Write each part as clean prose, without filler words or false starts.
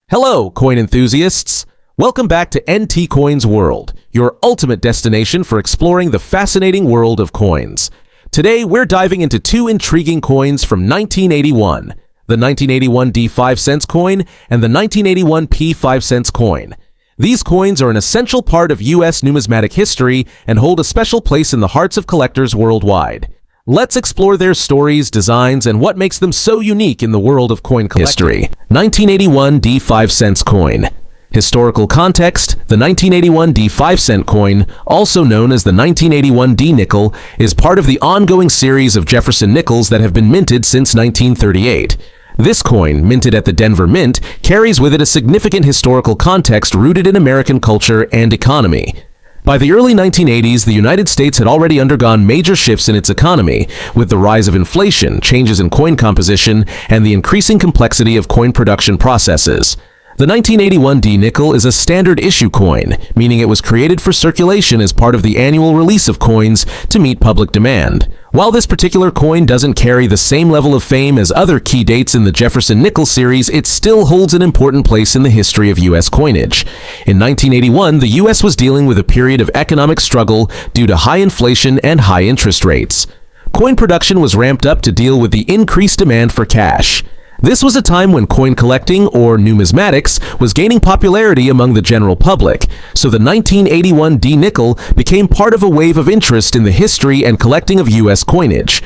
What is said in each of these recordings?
Hello, coin enthusiasts! Welcome back to NT Coins World, your ultimate destination for exploring the fascinating world of coins. Today, we're diving into two intriguing coins from 1981, the 1981 D 5 cents coin and the 1981 P 5 cents coin. These coins are an essential part of U.S. numismatic history and hold a special place in the hearts of collectors worldwide. Let's explore their stories, designs, and what makes them so unique in the world of coin collecting. History: 1981 D 5 cents coin. Historical context: the 1981 D 5 cent coin, also known as the 1981 D nickel, is part of the ongoing series of Jefferson Nickels that have been minted since 1938. This coin, minted at the Denver Mint, carries with it a significant historical context rooted in American culture and economy. By the early 1980s, the United States had already undergone major shifts in its economy, with the rise of inflation, changes in coin composition, and the increasing complexity of coin production processes. The 1981 D nickel is a standard issue coin, meaning it was created for circulation as part of the annual release of coins to meet public demand. While this particular coin doesn't carry the same level of fame as other key dates in the Jefferson Nickels series, it still holds an important place in the history of U.S. coinage. In 1981, the U.S. was dealing with a period of economic struggle due to high inflation and high interest rates. Coin production was ramped up to deal with the increased demand for cash. This was a time when coin collecting, or numismatics, was gaining popularity among the general public, so the 1981 D nickel became part of a wave of interest in the history and collecting of U.S. coinage.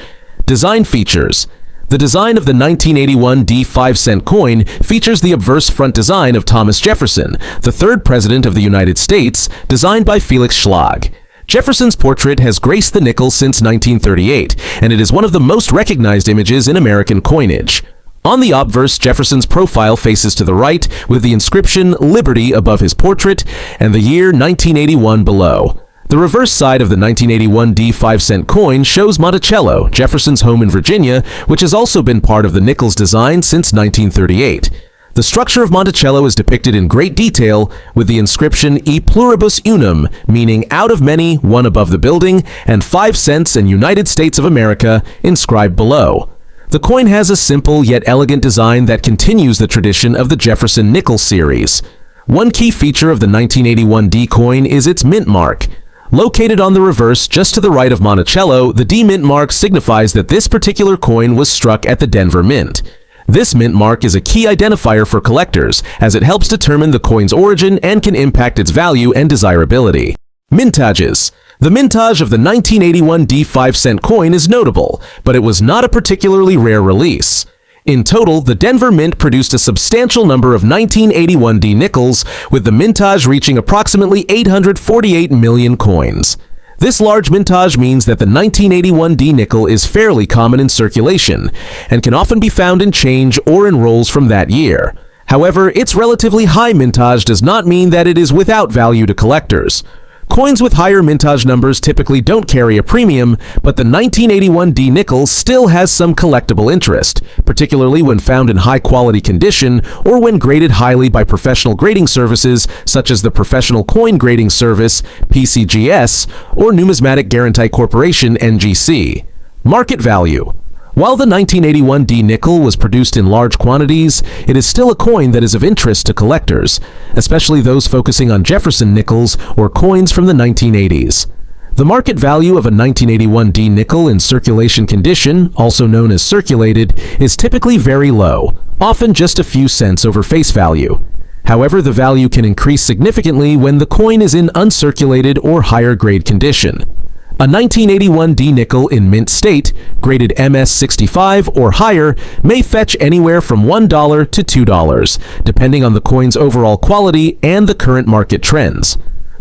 Design features: the design of the 1981 D 5 cent coin features the obverse front design of Thomas Jefferson, the third president of the United States, designed by Felix Schlag. Jefferson's portrait has graced the nickel since 1938, and it is one of the most recognized images in American coinage. On the obverse, Jefferson's profile faces to the right, with the inscription Liberty above his portrait and the year 1981 below. The reverse side of the 1981 D 5 cent coin shows Monticello, Jefferson's home in Virginia, which has also been part of the nickel's design since 1938. The structure of Monticello is depicted in great detail, with the inscription E pluribus unum, meaning out of many, one above the building, and 5 cents and United States of America inscribed below. The coin has a simple yet elegant design that continues the tradition of the Jefferson Nickels series. One key feature of the 1981 D coin is its mint mark. Located on the reverse just to the right of Monticello, the D mint mark signifies that this particular coin was struck at the Denver Mint. This mint mark is a key identifier for collectors, as it helps determine the coin's origin and can impact its value and desirability. Mintages: the mintage of the 1981 D 5 cent coin is notable, but it was not a particularly rare release. In total, the Denver Mint produced a substantial number of 1981 D nickels, with the mintage reaching approximately 848 million coins. This large mintage means that the 1981 D nickel is fairly common in circulation, and can often be found in change or in rolls from that year. However, its relatively high mintage does not mean that it is without value to collectors. Coins with higher mintage numbers typically don't carry a premium, but the 1981 D nickel still has some collectible interest, particularly when found in high-quality condition or when graded highly by professional grading services such as the Professional Coin Grading Service, PCGS, or Numismatic Guarantee Corporation, NGC. Market value: while the 1981 D nickel was produced in large quantities, it is still a coin that is of interest to collectors, especially those focusing on Jefferson nickels or coins from the 1980s. The market value of a 1981 D nickel in circulation condition, also known as circulated, is typically very low, often just a few cents over face value. However, the value can increase significantly when the coin is in uncirculated or higher grade condition. A 1981 D nickel in mint state, graded MS65 or higher, may fetch anywhere from $1 to $2, depending on the coin's overall quality and the current market trends.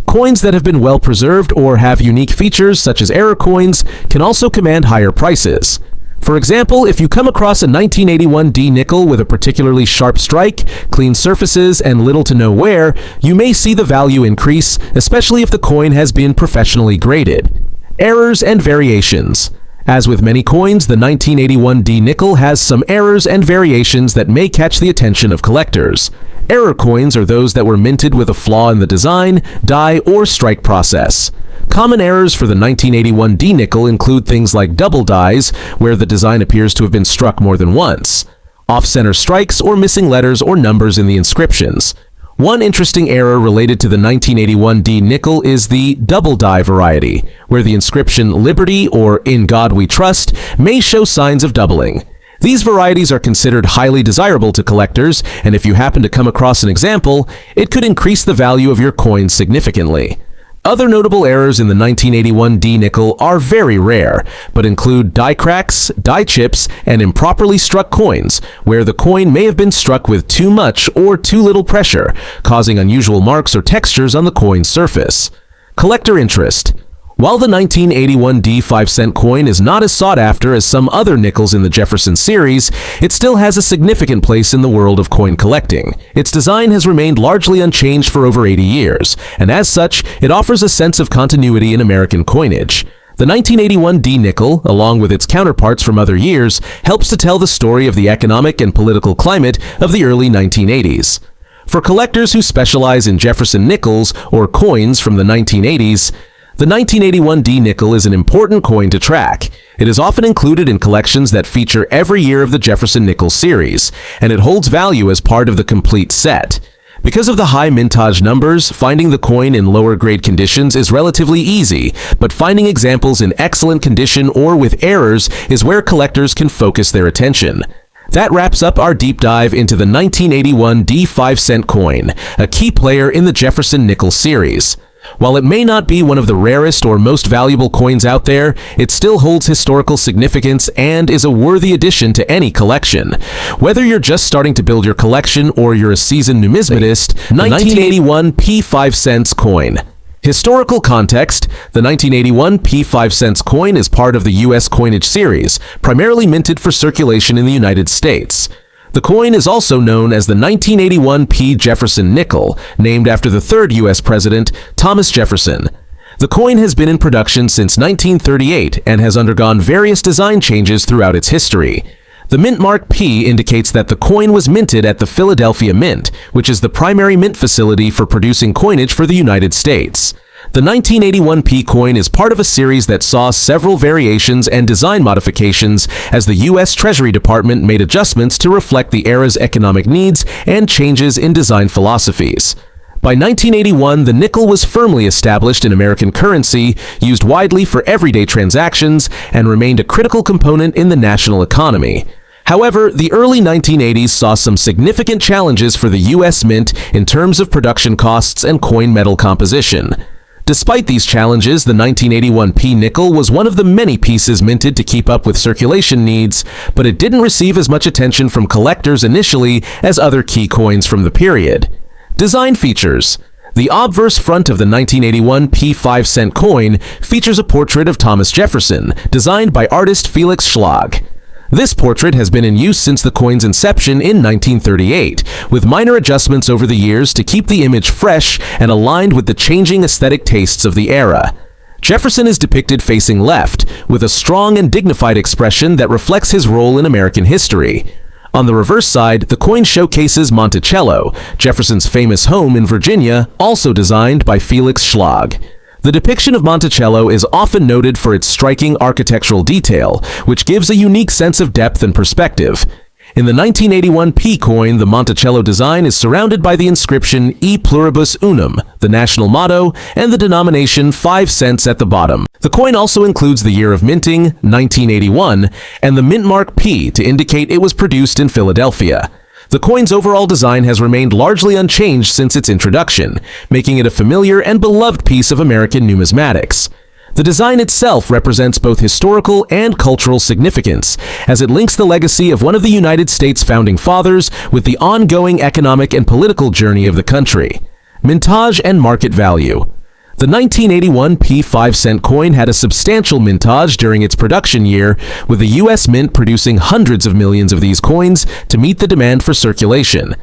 Coins that have been well preserved or have unique features such as error coins can also command higher prices. For example, if you come across a 1981 D nickel with a particularly sharp strike, clean surfaces, and little to no wear, you may see the value increase, especially if the coin has been professionally graded. Errors and variations: as with many coins, the 1981 D nickel has some errors and variations that may catch the attention of collectors. Error coins are those that were minted with a flaw in the design, die, or strike process. Common errors for the 1981 D nickel include things like double dies, where the design appears to have been struck more than once. off-center strikes, or missing letters or numbers in the inscriptions. One interesting error related to the 1981 D nickel is the double die variety, where the inscription Liberty or In God We Trust may show signs of doubling. These varieties are considered highly desirable to collectors, and if you happen to come across an example, it could increase the value of your coin significantly. Other notable errors in the 1981 D nickel are very rare, but include die cracks, die chips, and improperly struck coins, where the coin may have been struck with too much or too little pressure, causing unusual marks or textures on the coin's surface. Collector interest. While the 1981 D 5-cent coin is not as sought after as some other nickels in the Jefferson series, it still has a significant place in the world of coin collecting. Its design has remained largely unchanged for over 80 years, and as such, it offers a sense of continuity in American coinage. The 1981 D nickel, along with its counterparts from other years, helps to tell the story of the economic and political climate of the early 1980s. For collectors who specialize in Jefferson Nickels or coins from the 1980s, the 1981 D nickel is an important coin to track. It is often included in collections that feature every year of the Jefferson Nickels series, and it holds value as part of the complete set. Because of the high mintage numbers, finding the coin in lower grade conditions is relatively easy, but finding examples in excellent condition or with errors is where collectors can focus their attention. That wraps up our deep dive into the 1981 D 5-cent coin, a key player in the Jefferson Nickels series. While it may not be one of the rarest or most valuable coins out there, it still holds historical significance and is a worthy addition to any collection. Whether you're just starting to build your collection or you're a seasoned numismatist, 1981 P 5 cents coin. Historical context: the 1981 P 5 cents coin is part of the U.S. coinage series, primarily minted for circulation in the United States. The coin is also known as the 1981 P. Jefferson nickel, named after the third U.S. President, Thomas Jefferson. The coin has been in production since 1938 and has undergone various design changes throughout its history. The mint mark P indicates that the coin was minted at the Philadelphia Mint, which is the primary mint facility for producing coinage for the United States. The 1981 P coin is part of a series that saw several variations and design modifications as the U.S. Treasury Department made adjustments to reflect the era's economic needs and changes in design philosophies. By 1981, the nickel was firmly established in American currency, used widely for everyday transactions, and remained a critical component in the national economy. However, the early 1980s saw some significant challenges for the U.S. Mint in terms of production costs and coin metal composition. Despite these challenges, the 1981 P nickel was one of the many pieces minted to keep up with circulation needs, but it didn't receive as much attention from collectors initially as other key coins from the period. Design features. The obverse front of the 1981 P 5-cent coin features a portrait of Thomas Jefferson, designed by artist Felix Schlag. This portrait has been in use since the coin's inception in 1938, with minor adjustments over the years to keep the image fresh and aligned with the changing aesthetic tastes of the era. Jefferson is depicted facing left, with a strong and dignified expression that reflects his role in American history. On the reverse side, the coin showcases Monticello, Jefferson's famous home in Virginia, also designed by Felix Schlag. The depiction of Monticello is often noted for its striking architectural detail, which gives a unique sense of depth and perspective. In the 1981 P coin, the Monticello design is surrounded by the inscription E Pluribus Unum, the national motto, and the denomination 5 cents at the bottom. The coin also includes the year of minting, 1981, and the mint mark P to indicate it was produced in Philadelphia. The coin's overall design has remained largely unchanged since its introduction, making it a familiar and beloved piece of American numismatics. The design itself represents both historical and cultural significance, as it links the legacy of one of the United States' founding fathers with the ongoing economic and political journey of the country. Mintage and market value. The 1981 P 5-cent coin had a substantial mintage during its production year, with the U.S. Mint producing hundreds of millions of these coins to meet the demand for circulation.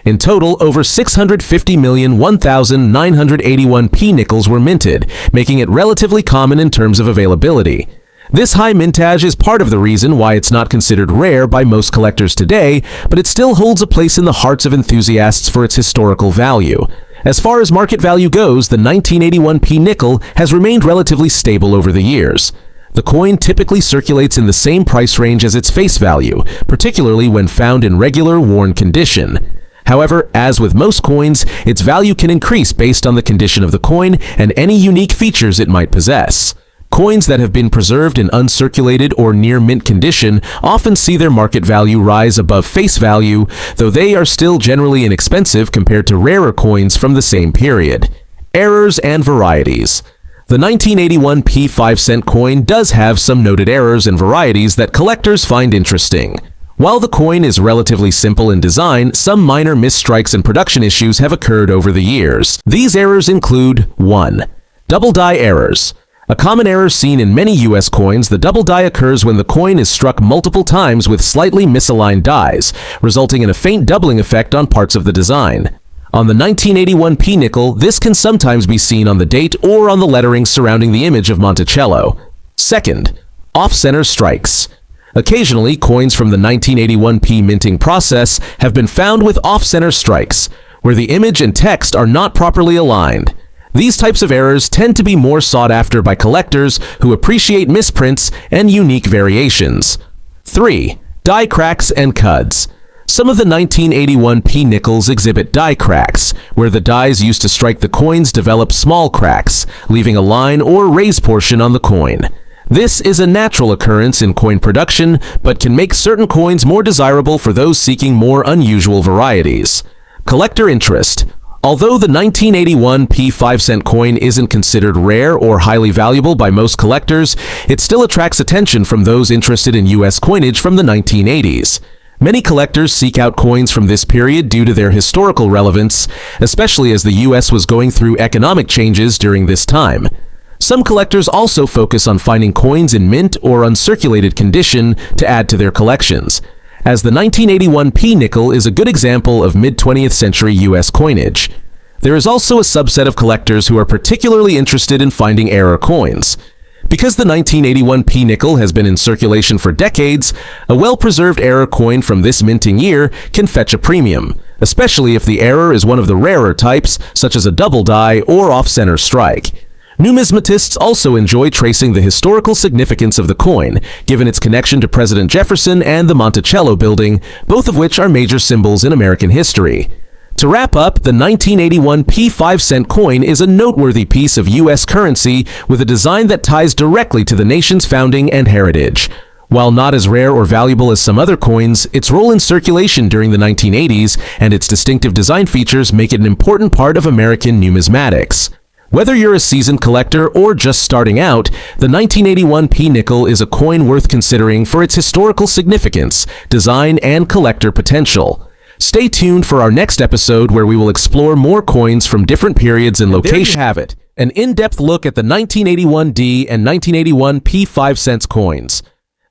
In total, over 650,001,981 P nickels were minted, making it relatively common in terms of availability. This high mintage is part of the reason why it's not considered rare by most collectors today, but it still holds a place in the hearts of enthusiasts for its historical value. As far as market value goes, the 1981 P nickel has remained relatively stable over the years. The coin typically circulates in the same price range as its face value, particularly when found in regular, worn condition. However, as with most coins, its value can increase based on the condition of the coin and any unique features it might possess. Coins that have been preserved in uncirculated or near mint condition often see their market value rise above face value, though they are still generally inexpensive compared to rarer coins from the same period. Errors and varieties. The 1981 P5-cent coin does have some noted errors and varieties that collectors find interesting. While the coin is relatively simple in design, some minor misstrikes and production issues have occurred over the years. These errors include 1. Double die errors. A common error seen in many US coins, the double die occurs when the coin is struck multiple times with slightly misaligned dies, resulting in a faint doubling effect on parts of the design. On the 1981 P nickel, this can sometimes be seen on the date or on the lettering surrounding the image of Monticello. 2nd, off-center strikes. Occasionally, coins from the 1981 P minting process have been found with off-center strikes, where the image and text are not properly aligned. These types of errors tend to be more sought after by collectors who appreciate misprints and unique variations. 3. Die cracks and cuds. Some of the 1981 P nickels exhibit die cracks, where the dies used to strike the coins develop small cracks, leaving a line or raised portion on the coin. This is a natural occurrence in coin production, but can make certain coins more desirable for those seeking more unusual varieties. Collector interest. Although the 1981 P5-cent coin isn't considered rare or highly valuable by most collectors, it still attracts attention from those interested in US coinage from the 1980s. Many collectors seek out coins from this period due to their historical relevance, especially as the US was going through economic changes during this time. Some collectors also focus on finding coins in mint or uncirculated condition to add to their collections, as the 1981 P nickel is a good example of mid-20th century US coinage. There is also a subset of collectors who are particularly interested in finding error coins. Because the 1981 P nickel has been in circulation for decades, a well-preserved error coin from this minting year can fetch a premium, especially if the error is one of the rarer types, such as a double die or off-center strike. Numismatists also enjoy tracing the historical significance of the coin, given its connection to President Jefferson and the Monticello building, both of which are major symbols in American history. To wrap up, the 1981 P5-cent coin is a noteworthy piece of US currency with a design that ties directly to the nation's founding and heritage. While not as rare or valuable as some other coins, its role in circulation during the 1980s and its distinctive design features make it an important part of American numismatics. Whether you're a seasoned collector or just starting out, the 1981 P nickel is a coin worth considering for its historical significance, design, and collector potential. Stay tuned for our next episode where we will explore more coins from different periods and locations. There you have it, an in-depth look at the 1981 D and 1981 P5 coins.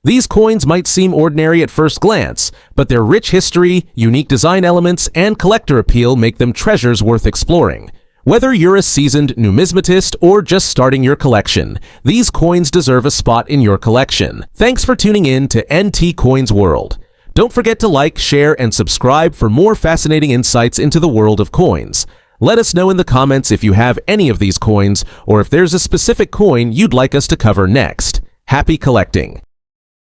These coins might seem ordinary at first glance, but their rich history, unique design elements, and collector appeal make them treasures worth exploring. Whether you're a seasoned numismatist or just starting your collection, these coins deserve a spot in your collection. Thanks for tuning in to NT Coins World. Don't forget to like, share, and subscribe for more fascinating insights into the world of coins. Let us know in the comments if you have any of these coins or if there's a specific coin you'd like us to cover next. Happy collecting!